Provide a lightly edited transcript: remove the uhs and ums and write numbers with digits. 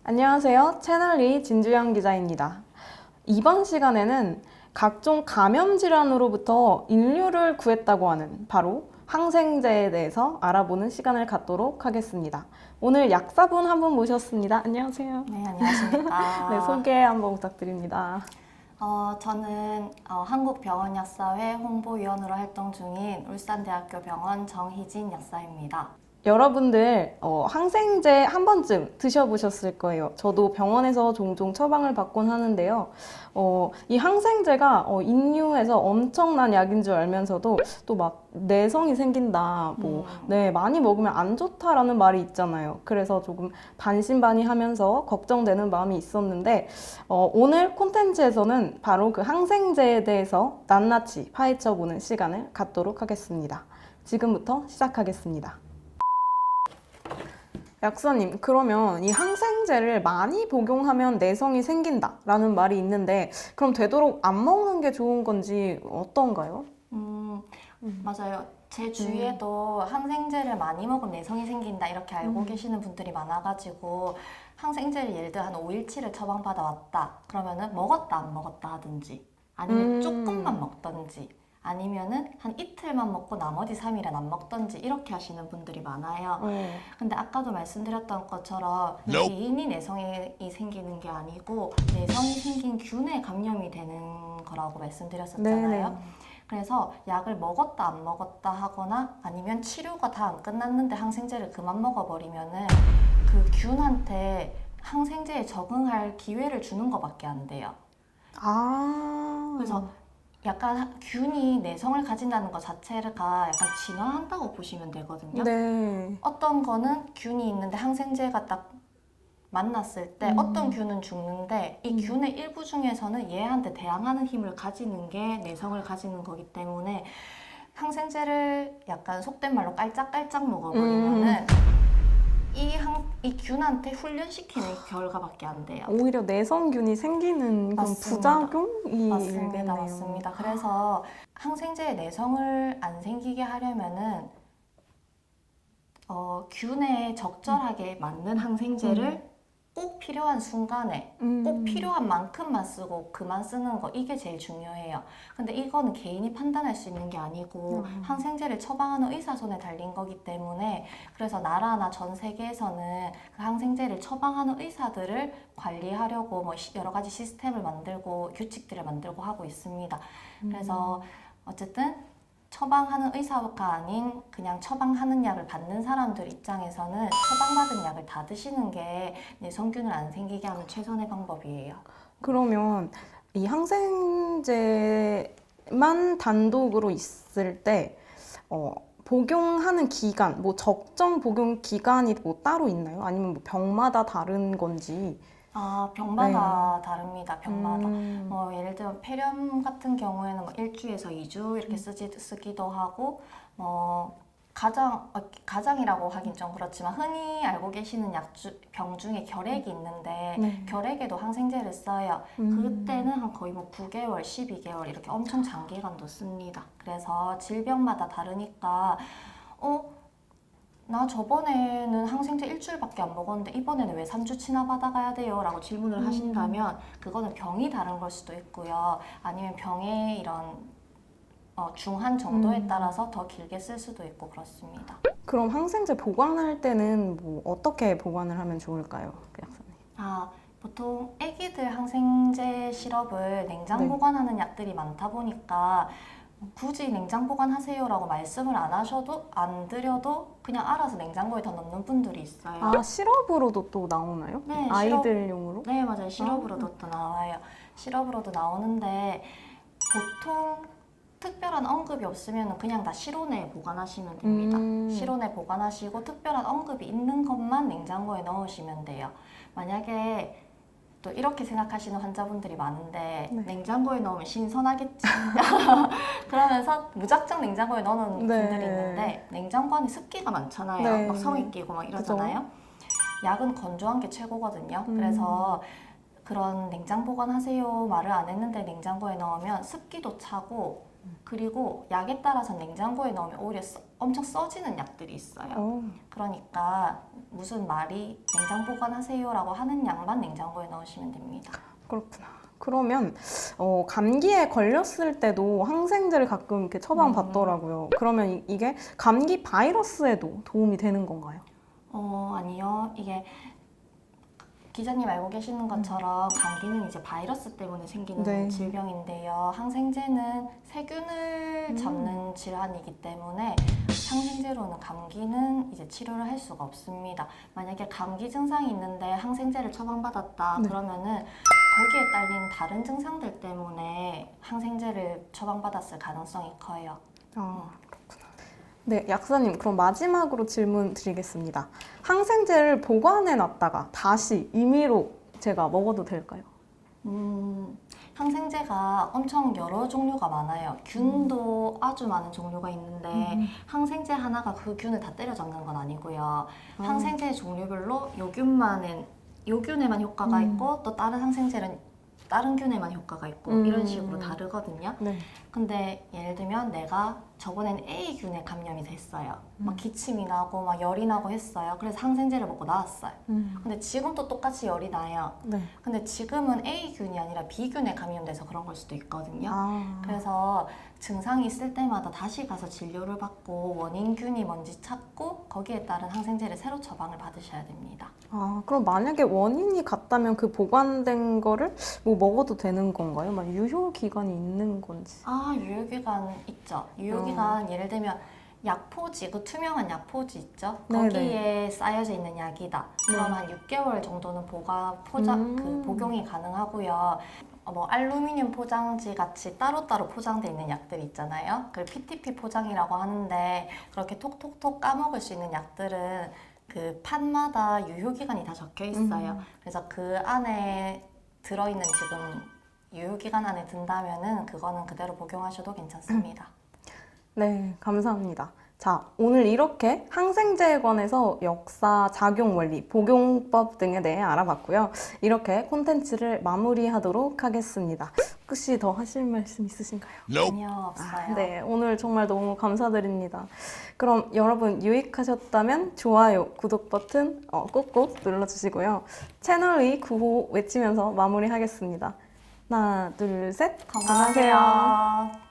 안녕하세요. 채널2 진주영 기자입니다. 이번 시간에는 각종 감염 질환으로부터 인류를 구했다고 하는 바로 항생제에 대해서 알아보는 시간을 갖도록 하겠습니다. 오늘 약사분 한 분 모셨습니다. 안녕하세요. 네, 안녕하십니까. 네, 소개 한번 부탁드립니다. 저는 한국병원약사회 홍보위원으로 활동 중인 울산대학교 병원 정희진 약사입니다. 여러분들 항생제 한 번쯤 드셔보셨을 거예요. 저도 병원에서 종종 처방을 받곤 하는데요. 이 항생제가 인류에서 엄청난 약인 줄 알면서도 또 막 내성이 생긴다, 네, 많이 먹으면 안 좋다라는 말이 있잖아요. 그래서 조금 반신반의하면서 걱정되는 마음이 있었는데 오늘 콘텐츠에서는 바로 그 항생제에 대해서 낱낱이 파헤쳐보는 시간을 갖도록 하겠습니다. 지금부터 시작하겠습니다. 약사님, 그러면 이 항생제를 많이 복용하면 내성이 생긴다라는 말이 있는데 그럼 되도록 안 먹는 게 좋은 건지 어떤가요? 맞아요. 제 주위에도 항생제를 많이 먹으면 내성이 생긴다 이렇게 알고 계시는 분들이 많아가지고 항생제를 예를 들어 한 5일치를 처방받아 왔다. 그러면은 먹었다 안 먹었다 하든지 아니면 조금만 먹던지 아니면은 한 이틀만 먹고 나머지 3일은 안 먹던지 이렇게 하시는 분들이 많아요. 근데 아까도 말씀드렸던 것처럼 개인이 내성이 생기는 게 아니고 내성이 생긴 균에 감염이 되는 거라고 말씀드렸었잖아요. 네네. 그래서 약을 먹었다 안 먹었다 하거나 아니면 치료가 다 안 끝났는데 항생제를 그만 먹어버리면은 그 균한테 항생제에 적응할 기회를 주는 것밖에 안 돼요. 그래서 약간 균이 내성을 가진다는 것 자체가 약간 진화한다고 보시면 되거든요. 네. 어떤 거는 균이 있는데 항생제가 딱 만났을 때 어떤 균은 죽는데 이 균의 일부 중에서는 얘한테 대항하는 힘을 가지는 게 내성을 가지는 거기 때문에 항생제를 약간 속된 말로 깔짝깔짝 먹어버리면은 이 균한테 훈련시키는 결과밖에 안 돼요. 오히려 내성균이 생기는 그런 맞습니다. 부작용이 맞습니다. 일겠네요. 맞습니다. 그래서 항생제에 내성을 안 생기게 하려면은 균에 적절하게 맞는 항생제를 꼭 필요한 순간에 꼭 필요한 만큼만 쓰고 그만 쓰는 거 이게 제일 중요해요. 근데 이거는 개인이 판단할 수 있는 게 아니고 항생제를 처방하는 의사 손에 달린 거기 때문에 그래서 나라나 전 세계에서는 그 항생제를 처방하는 의사들을 관리하려고 뭐 여러 가지 시스템을 만들고 규칙들을 만들고 하고 있습니다. 그래서 어쨌든 처방하는 의사가 아닌 그냥 처방하는 약을 받는 사람들 입장에서는 처방받은 약을 다 드시는 게 내성균을 안 생기게 하는 최선의 방법이에요. 그러면 이 항생제만 단독으로 있을 때 복용하는 기간, 뭐 적정 복용 기간이 뭐 따로 있나요? 아니면 뭐 병마다 다른 건지? 병마다 다릅니다. 병마다. 예를 들면 폐렴 같은 경우에는 뭐 1주에서 2주 이렇게 쓰기도 하고, 가장이라고 하긴 좀 그렇지만 흔히 알고 계시는 병 중에 결핵이 있는데 결핵에도 항생제를 써요. 그때는 한 거의 뭐 9개월, 12개월 이렇게 엄청 장기간도 씁니다. 그래서 질병마다 다르니까 나 저번에는 항생제 일주일밖에 안 먹었는데 이번에는 왜 3주치나 받아가야 돼요? 라고 질문을 하신다면 그거는 병이 다른 걸 수도 있고요. 아니면 병의 이런 중한 정도에 따라서 더 길게 쓸 수도 있고 그렇습니다. 그럼 항생제 보관할 때는 뭐 어떻게 보관을 하면 좋을까요, 약사님? 보통 애기들 항생제 시럽을 냉장 보관하는 약들이 많다 보니까 굳이 냉장 보관하세요라고 말씀을 안 드려도 그냥 알아서 냉장고에 다 넣는 분들이 있어요. 시럽으로도 또 나오나요? 네, 아이들용으로? 네, 맞아요. 시럽으로도 또 나와요. 시럽으로도 나오는데 보통 특별한 언급이 없으면 그냥 다 실온에 보관하시면 됩니다. 실온에 보관하시고 특별한 언급이 있는 것만 냉장고에 넣으시면 돼요. 만약에 또 이렇게 생각하시는 환자분들이 많은데 냉장고에 넣으면 신선하겠지 그러면서 무작정 냉장고에 넣어놓는 분들이 있는데 냉장고 안에 습기가 많잖아요. 막 성이 끼고 막 이러잖아요. 약은 건조한 게 최고거든요. 그래서 그런 냉장 보관하세요 말을 안 했는데 냉장고에 넣으면 습기도 차고 그리고 약에 따라서 냉장고에 넣으면 오히려 엄청 써지는 약들이 있어요. 어. 그러니까 무슨 말이 냉장 보관하세요라고 하는 양만 냉장고에 넣으시면 됩니다. 그렇구나. 그러면 감기에 걸렸을 때도 항생제를 가끔 이렇게 처방받더라고요. 그러면 이게 감기 바이러스에도 도움이 되는 건가요? 아니요. 이게 기자님 알고 계시는 것처럼 감기는 이제 바이러스 때문에 생기는 네. 질병인데요. 항생제는 세균을 잡는 질환이기 때문에 항생제로는 감기는 이제 치료를 할 수가 없습니다. 만약에 감기 증상이 있는데 항생제를 처방받았다 네. 그러면은 거기에 딸린 다른 증상들 때문에 항생제를 처방받았을 가능성이 커요. 그렇구나. 네, 약사님, 그럼 마지막으로 질문 드리겠습니다. 항생제를 보관해 놨다가 다시 임의로 제가 먹어도 될까요? 항생제가 엄청 여러 종류가 많아요. 균도 아주 많은 종류가 있는데 항생제 하나가 그 균을 다 때려잡는 건 아니고요. 항생제 종류별로 요균에만 효과가 있고 또 다른 항생제는 다른 균에만 효과가 있고 이런 식으로 다르거든요. 네. 근데 예를 들면 내가 저번엔 A균에 감염이 됐어요. 막 기침이 나고 막 열이 나고 했어요. 그래서 항생제를 먹고 나았어요. 근데 지금도 똑같이 열이 나요. 네. 근데 지금은 A균이 아니라 B균에 감염돼서 그런 걸 수도 있거든요. 아, 그래서 증상이 있을 때마다 다시 가서 진료를 받고 원인균이 뭔지 찾고 거기에 따른 항생제를 새로 처방을 받으셔야 됩니다. 그럼 만약에 원인이 같다면 그 보관된 거를 뭐 먹어도 되는 건가요? 막 유효 기간이 있는 건지. 유효기간 있죠. 유효기간 예를 들면 약포지, 그 투명한 약포지 있죠? 네네. 거기에 쌓여져 있는 약이다. 그럼 한 6개월 정도는 복용이 가능하고요. 뭐 알루미늄 포장지 같이 따로따로 포장되어 있는 약들 있잖아요. 그걸 PTP 포장이라고 하는데 그렇게 톡톡톡 까먹을 수 있는 약들은 그 판마다 유효기간이 다 적혀 있어요. 그래서 그 안에 들어있는 지금 유효기간 안에 든다면은 그거는 그대로 복용하셔도 괜찮습니다. 네, 감사합니다. 자, 오늘 이렇게 항생제에 관해서 역사, 작용 원리, 복용법 등에 대해 알아봤고요. 이렇게 콘텐츠를 마무리하도록 하겠습니다. 혹시 더 하실 말씀 있으신가요? 전혀 없어요. 네, 오늘 정말 너무 감사드립니다. 그럼 여러분 유익하셨다면 좋아요, 구독 버튼 꼭꼭 눌러주시고요. 채널의 구호 외치면서 마무리하겠습니다. 하나, 둘, 셋. 건강하세요.